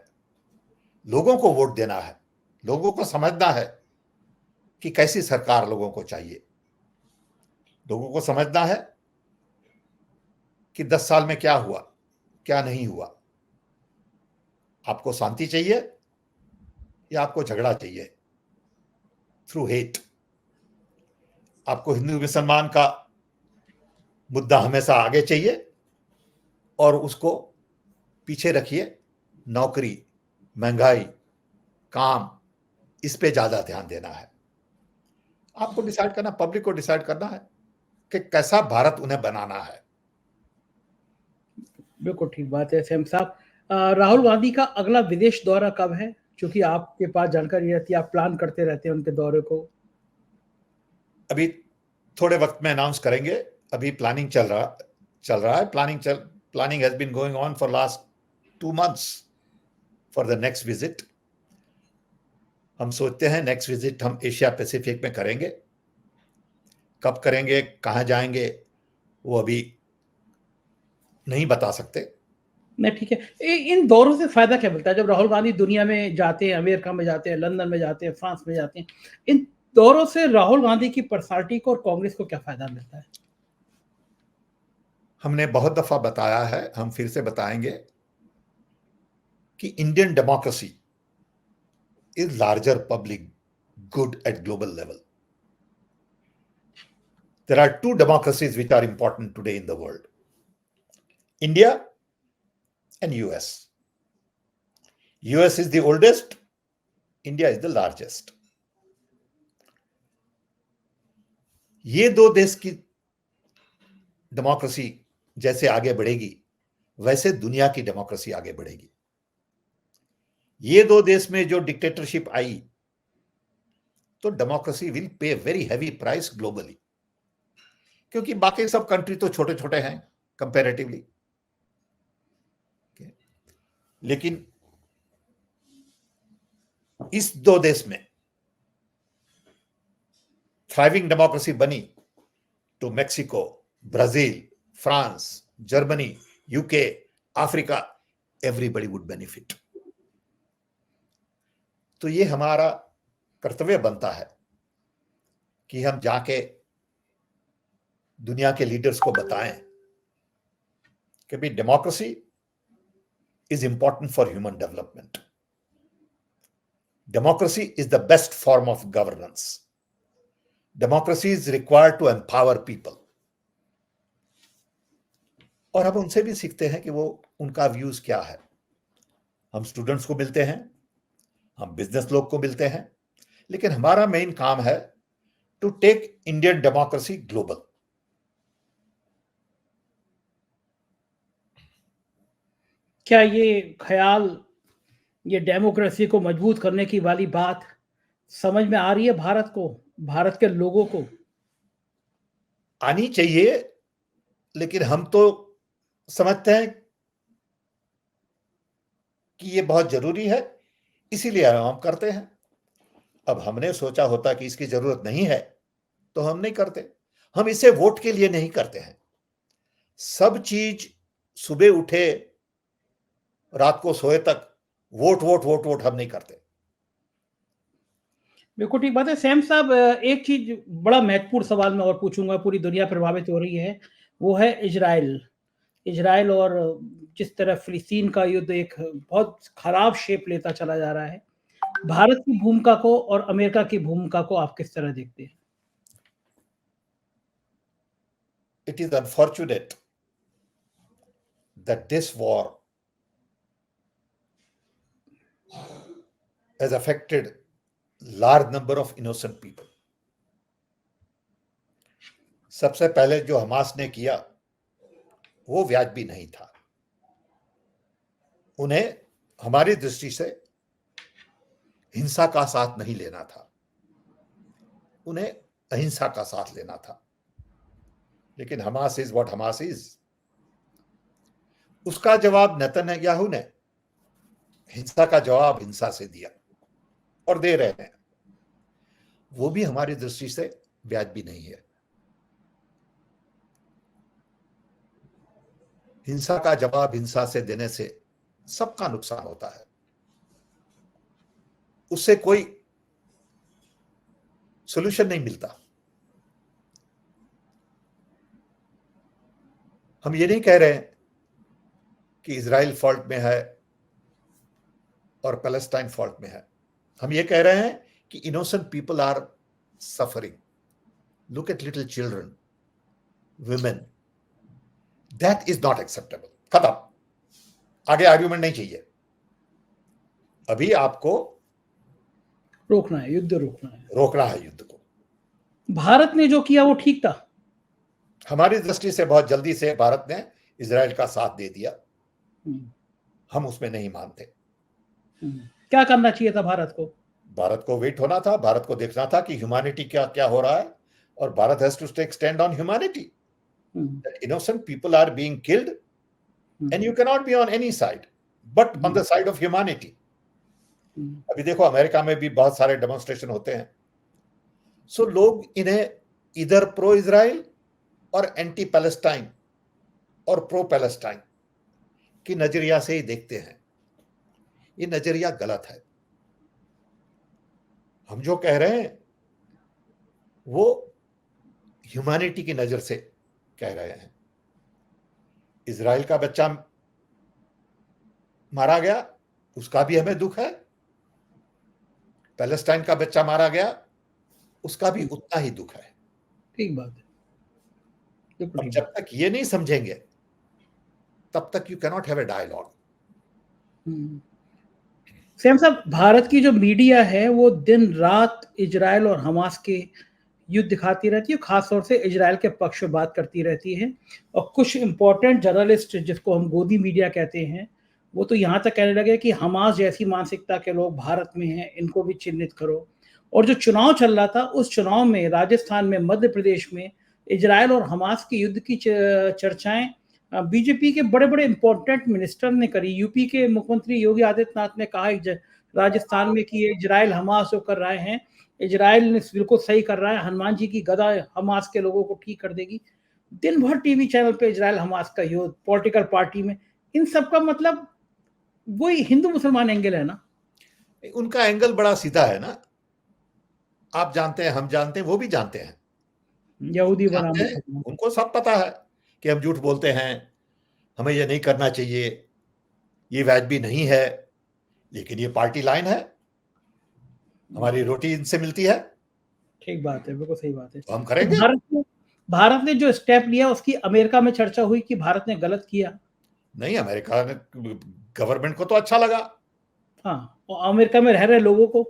लोगों को वोट देना है, लोगों को समझना है कि कैसी सरकार लोगों को चाहिए। लोगों को समझना है कि 10 साल में क्या हुआ, क्या नहीं हुआ। आपको शांति चाहिए या आपको झगड़ा चाहिए थ्रू हेट? आपको हिंदू मुसलमान का मुद्दा हमेशा आगे चाहिए और उसको पीछे रखिए? नौकरी, महंगाई, काम, इस पे ज्यादा ध्यान देना है। आपको डिसाइड करना, पब्लिक को डिसाइड करना है कि कैसा भारत उन्हें बनाना है। बिल्कुल ठीक बात है सैम साहब। राहुल गांधी का अगला विदेश दौरा कब है? क्योंकि आपके पास जानकारी रहती है, आप प्लान करते रहते हैं उनके दौरे को। अभी थोड़े वक्त में अनाउंस करेंगे। अभी प्लानिंग चल रहा है। Planning has been going on for last 2 months for the next visit. हम सोचते हैं नेक्स्ट विजिट हम एशिया पैसिफिक में करेंगे। कब करेंगे, कहां जाएंगे, वो अभी नहीं बता सकते। नहीं, ठीक है। इन दौरों से फायदा क्या मिलता है? जब राहुल गांधी दुनिया में जाते हैं, अमेरिका में जाते हैं, लंदन में जाते हैं, फ्रांस में जाते हैं, इन दौरों से राहुल गांधी की पर्सनालिटी को और कांग्रेस को क्या फायदा मिलता है? हमने बहुत दफा बताया है, हम फिर से बताएंगे कि Indian democracy is larger public good at global level. There are two democracies which are important today in the world: India and US. US is the oldest, India is the largest. ये दो देश की डेमोक्रेसी जैसे आगे बढ़ेगी, वैसे दुनिया की डेमोक्रेसी आगे बढ़ेगी। ये दो देश में जो डिक्टेटरशिप आई, तो democracy will pay very heavy price globally, क्योंकि बाकी सब कंट्री तो छोटे छोटे हैं कंपैरेटिवली। लेकिन इस दो देश में थ्राइविंग डेमोक्रेसी बनी तो Mexico, Brazil, France, Germany, UK, Africa, everybody would benefit. तो ये हमारा कर्तव्य बनता है कि हम जाके दुनिया के लीडर्स को बताएं कि भाई democracy is important for human development. Democracy is the best form of governance. Democracy is required to empower people. और हम उनसे भी सीखते हैं कि वो उनका व्यूज क्या है। हम स्टूडेंट्स को मिलते हैं, हम बिजनेस लोग को मिलते हैं, लेकिन हमारा मेन काम है to take Indian democracy global. क्या ये ख्याल, ये डेमोक्रेसी को मजबूत करने की वाली बात समझ में आ रही है भारत को, भारत के लोगों को? आनी चाहिए, लेकिन हम तो समझते हैं कि ये बहुत जरूरी है, इसीलिए हम करते हैं। अब हमने सोचा होता कि इसकी जरूरत नहीं है तो हम नहीं करते। हम इसे वोट के लिए नहीं करते हैं। सब चीज सुबह उठे रात को सोए तक वोट वोट वोट वोट हम नहीं करते। बिल्कुल ठीक बात है सैम साहब। एक चीज बड़ा महत्वपूर्ण सवाल मैं और पूछूंगा, पूरी दुनिया प्रभावित हो रही है, वो है इजराइल और जिस तरह फिलिस्तीन का युद्ध एक बहुत खराब शेप लेता चला जा रहा है। भारत की भूमिका को और अमेरिका की भूमिका को आप किस तरह देखते हैं? It is unfortunate that this war has affected large number of innocent people. सबसे पहले जो हमास ने किया वो वाजिब नहीं था। उन्हें हमारी दृष्टि से हिंसा का साथ नहीं लेना था, उन्हें अहिंसा का साथ लेना था। लेकिन Hamas is what Hamas is. उसका जवाब नेतन्याहू ने हिंसा का जवाब हिंसा से दिया और दे रहे हैं। वो भी हमारी दृष्टि से वाजिब नहीं है। हिंसा का जवाब हिंसा से देने से सबका नुकसान होता है, उससे कोई सॉल्यूशन नहीं मिलता। हम ये नहीं कह रहे हैं कि इजराइल फॉल्ट में है और पैलेस्टाइन फॉल्ट में है। हम ये कह रहे हैं कि innocent people are suffering. Look at little children, women. That is not acceptable. खत्म, आगे आर्ग्यूमेंट नहीं चाहिए। अभी आपको रोकना है, युद्ध रोकना है। रोकना है युद्ध को। भारत ने जो किया वो ठीक था। हमारी दृष्टि से बहुत जल्दी से भारत ने इजराइल का साथ दे दिया, हम उसमें नहीं मानते। क्या करना चाहिए था भारत को? भारत को वेट होना था, भारत को देखना था कि ह्यूमैनिटी क्या क्या हो रहा है, और Bharat has to take stand on humanity, that innocent people are being killed and you cannot be on any side but on the side of humanity. अभी देखो अमेरिका में भी बहुत सारे डेमोन्स्ट्रेशन होते हैं, सो लोग इन्हें इधर प्रो इजराइल और एंटी पैलेस्टाइन और प्रो पैलेस्टाइन की नजरिया से ही देखते हैं। ये नजरिया गलत है। हम जो कह रहे हैं वो ह्यूमैनिटी की नजर से कह रहे हैं। इजराइल का बच्चा मारा गया, उसका भी हमें दुख है। पैलेस्टाइन का बच्चा मारा गया, उसका भी उतना ही दुख है। ठीक बात है। अब जब तक ये नहीं समझेंगे तब तक you cannot have a dialogue. Sam साहब, भारत की जो मीडिया है वो दिन रात इजराइल और हमास के युद्ध दिखाती रहती है, खासतौर से इजराइल के पक्ष में बात करती रहती है, और कुछ इंपॉर्टेंट जर्नलिस्ट जिसको हम गोदी मीडिया कहते हैं वो तो यहाँ तक कहने लगे कि हमास जैसी मानसिकता के लोग भारत में हैं, इनको भी चिन्हित करो। और जो चुनाव चल रहा था उस चुनाव में राजस्थान में, मध्य प्रदेश में इजराइल और हमास के युद्ध की चर्चाएं बीजेपी के बड़े बड़े इंपॉर्टेंट मिनिस्टर ने करी। यूपी के मुख्यमंत्री योगी आदित्यनाथ ने कहा राजस्थान में कि ये हमास जो कर रहे हैं, इजराइल ने बिल्कुल सही कर रहा है, हनुमान जी की गदा हमास के लोगों को ठीक कर देगी। दिन भर टीवी चैनल पे इजराइल हमास का युद्ध, पॉलिटिकल पार्टी में, इन सब का मतलब वही हिंदू मुसलमान एंगल है ना। उनका एंगल बड़ा सीधा है ना, आप जानते हैं, हम जानते हैं, वो भी जानते हैं। यहूदी जानते हैं, उनको सब पता है कि हम झूठ बोलते हैं, हमें ये नहीं करना चाहिए, ये वाजिबी नहीं है, लेकिन ये पार्टी लाइन है, हमारी रोटी इनसे मिलती है। ठीक बात है, बिल्कुल सही बात है। तो हम करेंगे। भारत ने जो स्टेप लिया उसकी अमेरिका में चर्चा हुई कि भारत ने गलत किया। नहीं, अमेरिका ने गवर्नमेंट को तो अच्छा लगा। हाँ, और अमेरिका में रह रहे लोगों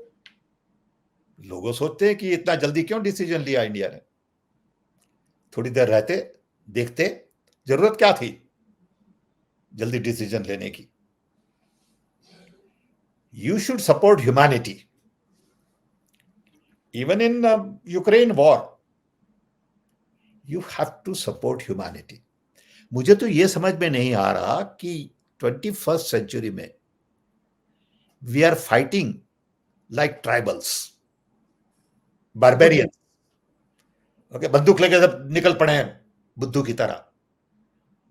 सोचते हैं कि इतना जल्दी क्यों डिसीजन लिया इंडिया ने, थोड़ी देर रहते, देखते, जरूरत क्या थी जल्दी डिसीजन लेने की। You should support humanity even in Ukraine war, you have to support humanity. मुझे तो यह समझ में नहीं आ रहा कि 21st सेंचुरी में we are fighting like tribals, barbarian. Okay, बंदूक लेके सब निकल पड़े हैं बुद्धू की तरह,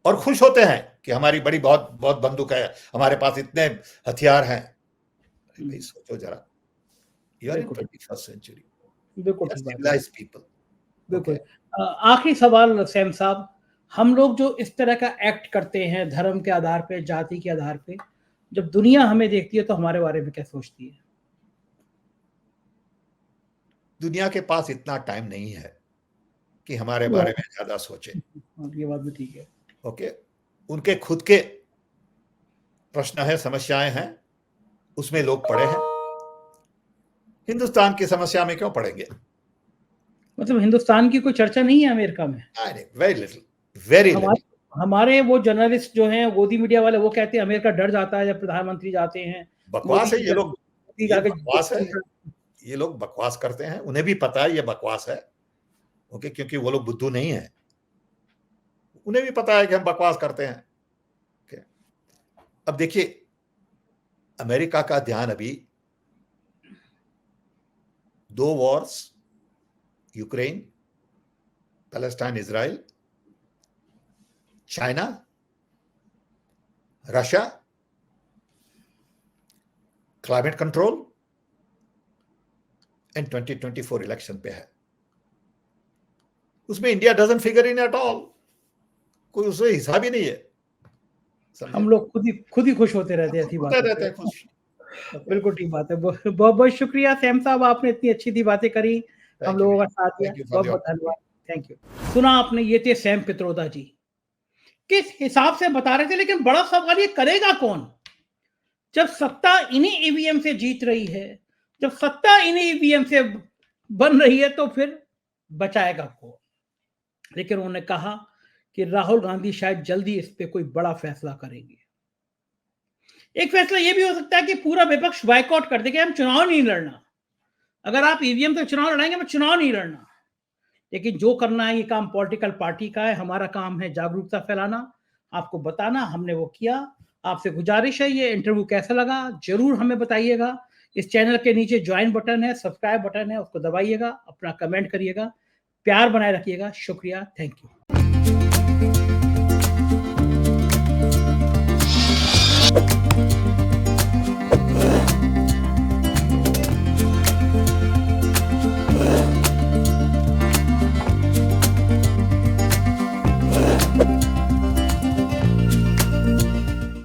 और खुश होते हैं कि हमारी बड़ी बहुत बहुत बंदूक है, हमारे पास इतने हथियार हैं। भाई सोचो जरा, you are in 21st century, बिल्कुल सिविलाइज्ड पीपल। बिल्कुल। आखिरी सवाल सैम साहब, हम लोग जो इस तरह का एक्ट करते हैं धर्म के आधार पे, जाति के आधार पे, जब दुनिया हमें देखती है तो हमारे बारे में क्या सोचती है? दुनिया के पास इतना टाइम नहीं है कि हमारे बारे में ज्यादा सोचे। ये बात भी ठीक है। ओके, उनके खुद के प्रश्न है, समस्याएं हैं, उसमें लोग पड़े हैं। हिंदुस्तान की समस्या में क्यों पड़ेंगे? मतलब हिंदुस्तान की कोई चर्चा नहीं है अमेरिका में? Very little, very little. हमारे वो जर्नलिस्ट जो हैं, गोदी मीडिया वाले, वो कहते हैं अमेरिका डर जाता है जब प्रधानमंत्री जाते हैं। बकवास है ये लोग, बकवास है, ये लोग बकवास करते हैं, उन्हें भी पता है ये बकवास है। ओके, क्योंकि वो लोग बुद्धू नहीं है, उन्हें भी पता है कि हम बकवास करते हैं। ओके, अब देखिए, अमेरिका का ध्यान अभी 2 Wars, Ukraine, Palestine, Israel, China, Russia, climate control and 2024 election पे है। उसमें India doesn't figure in at all, कोई उसमें हिसाब ही नहीं है। हम लोग खुद ही खुश होते रहते हैं ऐसी बातें रहते हैं खुश। बिल्कुल ठीक बात है। बहुत बहुत शुक्रिया सैम साहब, आपने इतनी अच्छी सी बातें करी, हम लोगों का साथ दिया, बहुत बहुत धन्यवाद। Thank you. सुना आपने, ये थे सैम पित्रोदा जी, किस हिसाब से बता रहे थे, लेकिन बड़ा सवाल ये करेगा कौन? जब सत्ता इन्हीं ईवीएम से जीत रही है जब सत्ता इन्हीं ईवीएम से बन रही है तो फिर बचाएगा कौन? लेकिन उन्होंने कहा कि राहुल गांधी शायद जल्दी इस पे कोई बड़ा फैसला करेंगे। एक फैसला यह भी हो सकता है कि पूरा विपक्ष बायकॉट कर दे कि हम चुनाव नहीं लड़ना। अगर आप ईवीएम से चुनाव लड़ाएंगे, मैं चुनाव नहीं लड़ना। लेकिन जो करना है ये काम पॉलिटिकल पार्टी का है, हमारा काम है जागरूकता फैलाना, आपको बताना, हमने वो किया। आपसे गुजारिश है, ये इंटरव्यू कैसा लगा जरूर हमें बताइएगा। इस चैनल के नीचे ज्वाइन बटन है, सब्सक्राइब बटन है, उसको दबाइएगा, अपना कमेंट करिएगा, प्यार बनाए रखिएगा। शुक्रिया, थैंक यू।